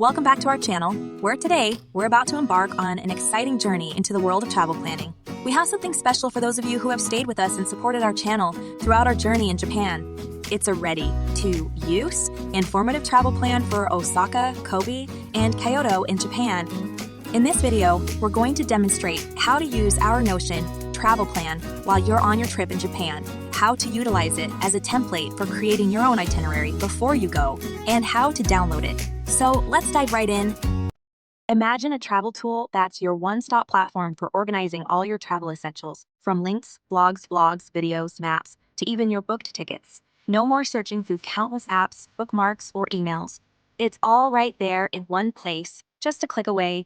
Welcome back to our channel, where today we're about to embark on an exciting journey into the world of travel planning. We have something special for those of you who have stayed with us and supported our channel throughout our journey in Japan. It's a ready-to-use, informative travel plan for Osaka, Kobe, and Kyoto in Japan. In this video, we're going to demonstrate how to use our Notion travel plan while you're on your trip in Japan, how to utilize it as a template for creating your own itinerary before you go, and how to download it. So let's dive right in. Imagine a travel tool that's your one-stop platform for organizing all your travel essentials, from links, blogs, vlogs, videos, maps, to even your booked tickets. No more searching through countless apps, bookmarks, or emails. It's all right there in one place, just a click away.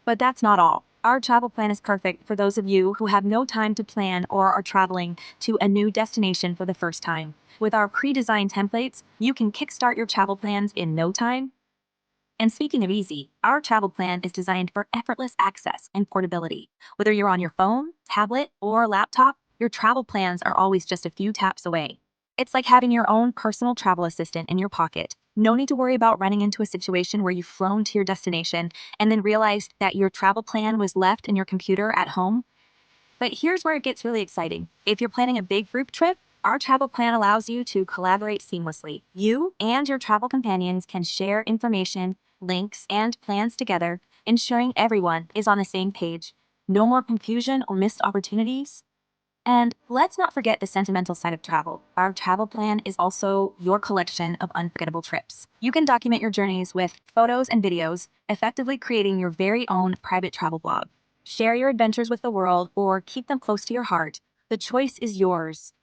But that's not all. Our travel plan is perfect for those of you who have no time to plan or are traveling to a new destination for the first time. With our pre-designed templates, you can kickstart your travel plans in no time. And speaking of easy, our travel plan is designed for effortless access and portability. Whether you're on your phone, tablet, or laptop, your travel plans are always just a few taps away. It's like having your own personal travel assistant in your pocket. No need to worry about running into a situation where you've flown to your destination and then realized that your travel plan was left in your computer at home. But here's where it gets really exciting. If you're planning a big group trip, our travel plan allows you to collaborate seamlessly. You and your travel companions can share information, links, and plans together, ensuring everyone is on the same page. No more confusion or missed opportunities. And let's not forget the sentimental side of travel. Our travel plan is also your collection of unforgettable trips. You can document your journeys with photos and videos, effectively creating your very own private travel blog. Share your adventures with the world or keep them close to your heart. The choice is yours.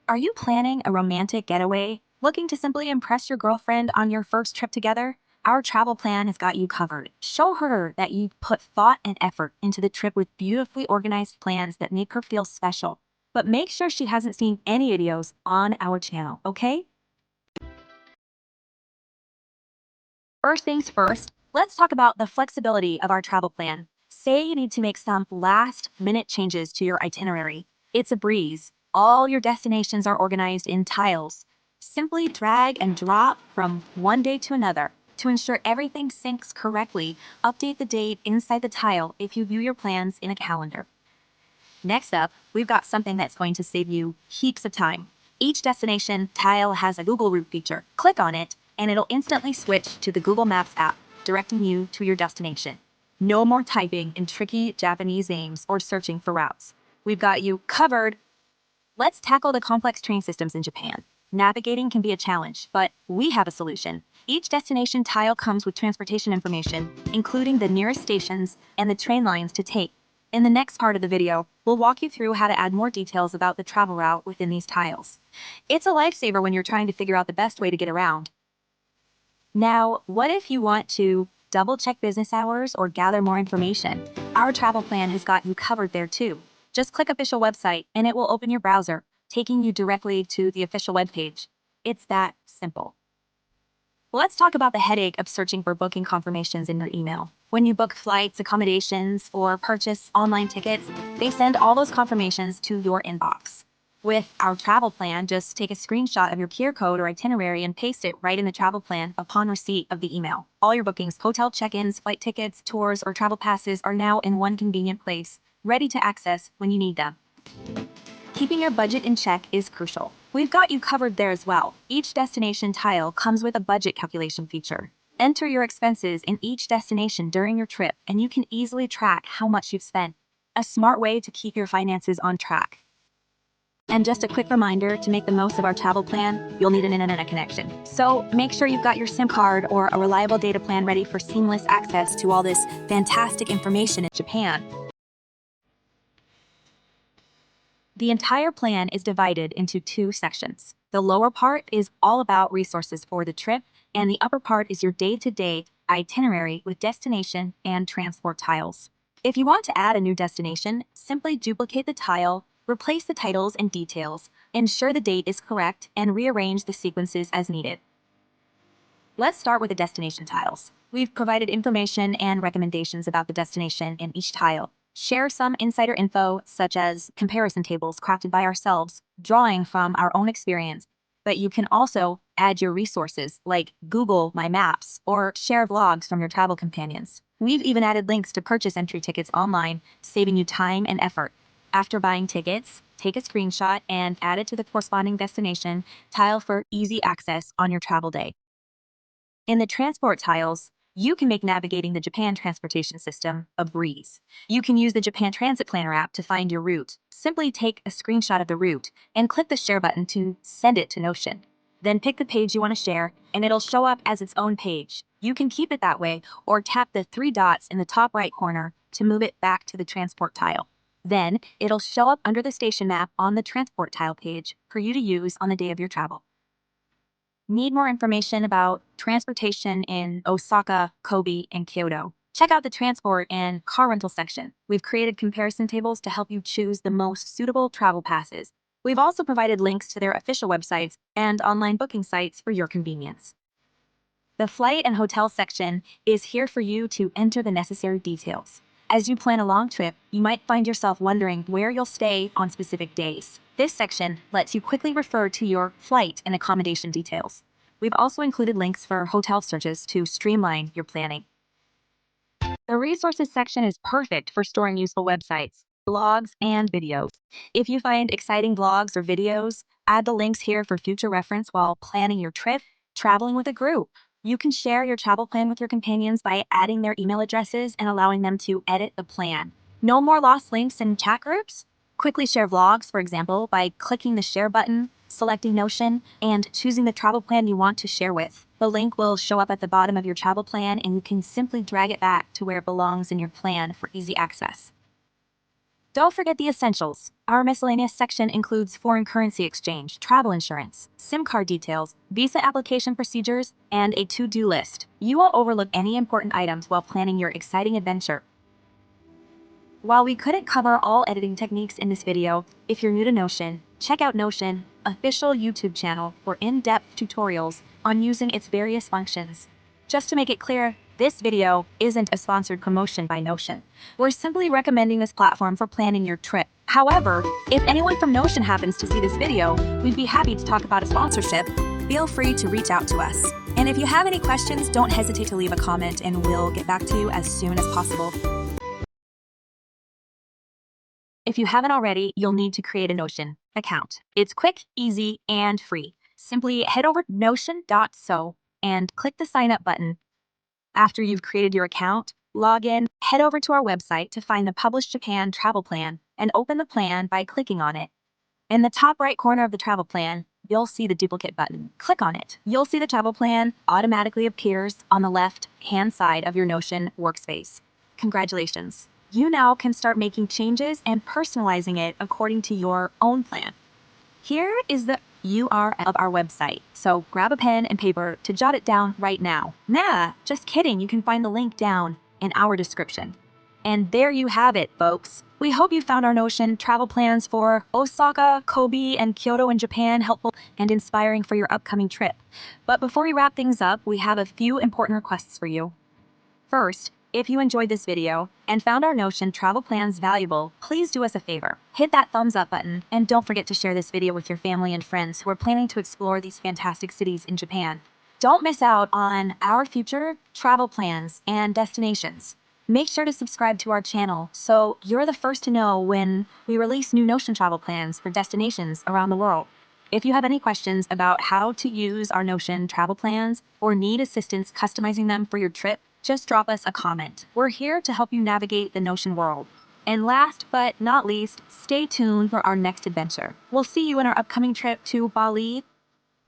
Are you planning a romantic getaway? Looking to simply impress your girlfriend on your first trip together? Our travel plan has got you covered. Show her that you put thought and effort into the trip with beautifully organized plans that make her feel special. But make sure she hasn't seen any videos on our channel, okay? First things first, let's talk about the flexibility of our travel plan. Say you need to make some last-minute changes to your itinerary. It's a breeze. All your destinations are organized in tiles. Simply drag and drop from one day to another. To ensure everything syncs correctly, update the date inside the tile if you view your plans in a calendar. Next up, we've got something that's going to save you heaps of time. Each destination tile has a Google route feature. Click on it, and it'll instantly switch to the Google Maps app, directing you to your destination. No more typing in tricky Japanese names or searching for routes. We've got you covered. Let's tackle the complex train systems in Japan. Navigating can be a challenge, but we have a solution. Each destination tile comes with transportation information, including the nearest stations and the train lines to take. In the next part of the video, we'll walk you through how to add more details about the travel route within these tiles. It's a lifesaver when you're trying to figure out the best way to get around. Now, what if you want to double-check business hours or gather more information? Our travel plan has got you covered there too. Just click official website and it will open your browser, taking you directly to the official webpage. It's that simple. Let's talk about the headache of searching for booking confirmations in your email. When you book flights, accommodations, or purchase online tickets, they send all those confirmations to your inbox. With our travel plan, just take a screenshot of your QR code or itinerary and paste it right in the travel plan upon receipt of the email. All your bookings, hotel check-ins, flight tickets, tours, or travel passes are now in one convenient place, ready to access when you need them. Keeping your budget in check is crucial. We've got you covered there as well. Each destination tile comes with a budget calculation feature. Enter your expenses in each destination during your trip, and you can easily track how much you've spent. A smart way to keep your finances on track. And just a quick reminder, to make the most of our travel plan, you'll need an internet connection. So make sure you've got your SIM card or a reliable data plan ready for seamless access to all this fantastic information in Japan. The entire plan is divided into two sections. The lower part is all about resources for the trip, and the upper part is your day-to-day itinerary with destination and transport tiles. If you want to add a new destination, simply duplicate the tile, replace the titles and details, ensure the date is correct, and rearrange the sequences as needed. Let's start with the destination tiles. We've provided information and recommendations about the destination in each tile. Share some insider info, such as comparison tables crafted by ourselves, drawing from our own experience. But you can also add your resources like Google My Maps or share vlogs from your travel companions. We've even added links to purchase entry tickets online, saving you time and effort. After buying tickets, take a screenshot and add it to the corresponding destination tile for easy access on your travel day. In the transport tiles, you can make navigating the Japan transportation system a breeze. You can use the Japan Transit Planner app to find your route. Simply take a screenshot of the route and click the share button to send it to Notion. Then pick the page you want to share and it'll show up as its own page. You can keep it that way or tap the three dots in the top right corner to move it back to the transport tile. Then it'll show up under the station map on the transport tile page for you to use on the day of your travel. Need more information about transportation in Osaka, Kobe, and Kyoto? Check out the transport and car rental section. We've created comparison tables to help you choose the most suitable travel passes. We've also provided links to their official websites and online booking sites for your convenience. The flight and hotel section is here for you to enter the necessary details. As you plan a long trip, you might find yourself wondering where you'll stay on specific days. This section lets you quickly refer to your flight and accommodation details. We've also included links for hotel searches to streamline your planning. The resources section is perfect for storing useful websites, blogs, and videos. If you find exciting blogs or videos, add the links here for future reference while planning your trip, traveling with a group. You can share your travel plan with your companions by adding their email addresses and allowing them to edit the plan. No more lost links in chat groups? Quickly share vlogs, for example, by clicking the share button, selecting Notion, and choosing the travel plan you want to share with. The link will show up at the bottom of your travel plan and you can simply drag it back to where it belongs in your plan for easy access. Don't forget the essentials. Our miscellaneous section includes foreign currency exchange, travel insurance, SIM card details, visa application procedures, and a to-do list. You won't overlook any important items while planning your exciting adventure. While we couldn't cover all editing techniques in this video, if you're new to Notion, check out Notion, official YouTube channel for in-depth tutorials on using its various functions. Just to make it clear, this video isn't a sponsored promotion by Notion. We're simply recommending this platform for planning your trip. However, if anyone from Notion happens to see this video, we'd be happy to talk about a sponsorship. Feel free to reach out to us. And if you have any questions, don't hesitate to leave a comment and we'll get back to you as soon as possible. If you haven't already, you'll need to create a Notion account. It's quick, easy, and free. Simply head over to notion.so and click the sign up button. After you've created your account, log in, head over to our website to find the Published Japan travel plan and open the plan by clicking on it. In the top right corner of the travel plan, you'll see the duplicate button. Click on it. You'll see the travel plan automatically appears on the left-hand side of your Notion workspace. Congratulations. You now can start making changes and personalizing it according to your own plan. Here is the URL of our website, so grab a pen and paper to jot it down right now. Nah, just kidding, you can find the link down in our description. And there you have it, folks. We hope you found our Notion travel plans for Osaka, Kobe, and Kyoto in Japan helpful and inspiring for your upcoming trip. But before we wrap things up, we have a few important requests for you. First, if you enjoyed this video and found our Notion travel plans valuable, please do us a favor. Hit that thumbs up button and don't forget to share this video with your family and friends who are planning to explore these fantastic cities in Japan. Don't miss out on our future travel plans and destinations. Make sure to subscribe to our channel so you're the first to know when we release new Notion travel plans for destinations around the world. If you have any questions about how to use our Notion travel plans or need assistance customizing them for your trip, just drop us a comment. We're here to help you navigate the Notion world. And last but not least, stay tuned for our next adventure. We'll see you in our upcoming trip to Bali,